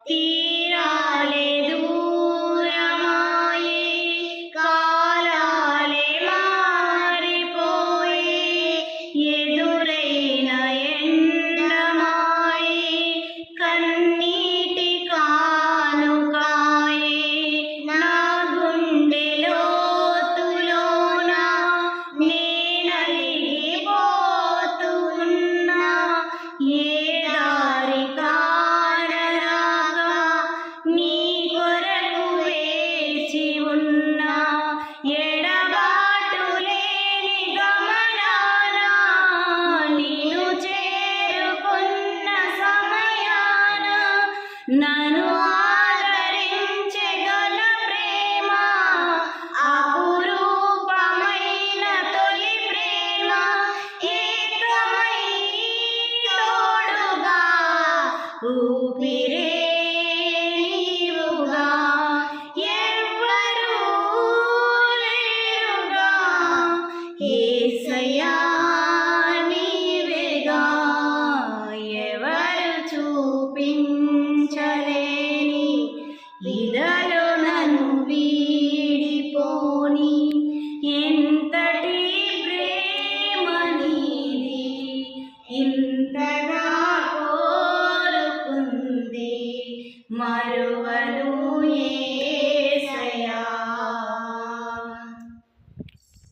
తీరాలే దూరమాయే కాలాలే మారిపోయే ఎదురైన ఎండమాయే కన్నీటి కానుకాయే నా గుండె లోతులోన నేనలిగిపోతున్నా ఏ దారి కానరాగా నీ కొరకు వేచి ఉన్నా ఎడబాటు లేని గమనాన నిన్ను చేరుకున్న సమయాన నన్ను ఆదరించగల ప్రేమ అపురూపమైన తొలి ప్రేమ ఏకమై తోడుగా ఊపిరే నీవుగా ఎవ్వరూ లేరుగా యేసయ్యా నీవేగా ఎవరు చూపించలేని ఇదలో నన్ను వీడిపోని ఎంతటి ప్రేమ నీది ఇంతగా కోరుకుంది మరువను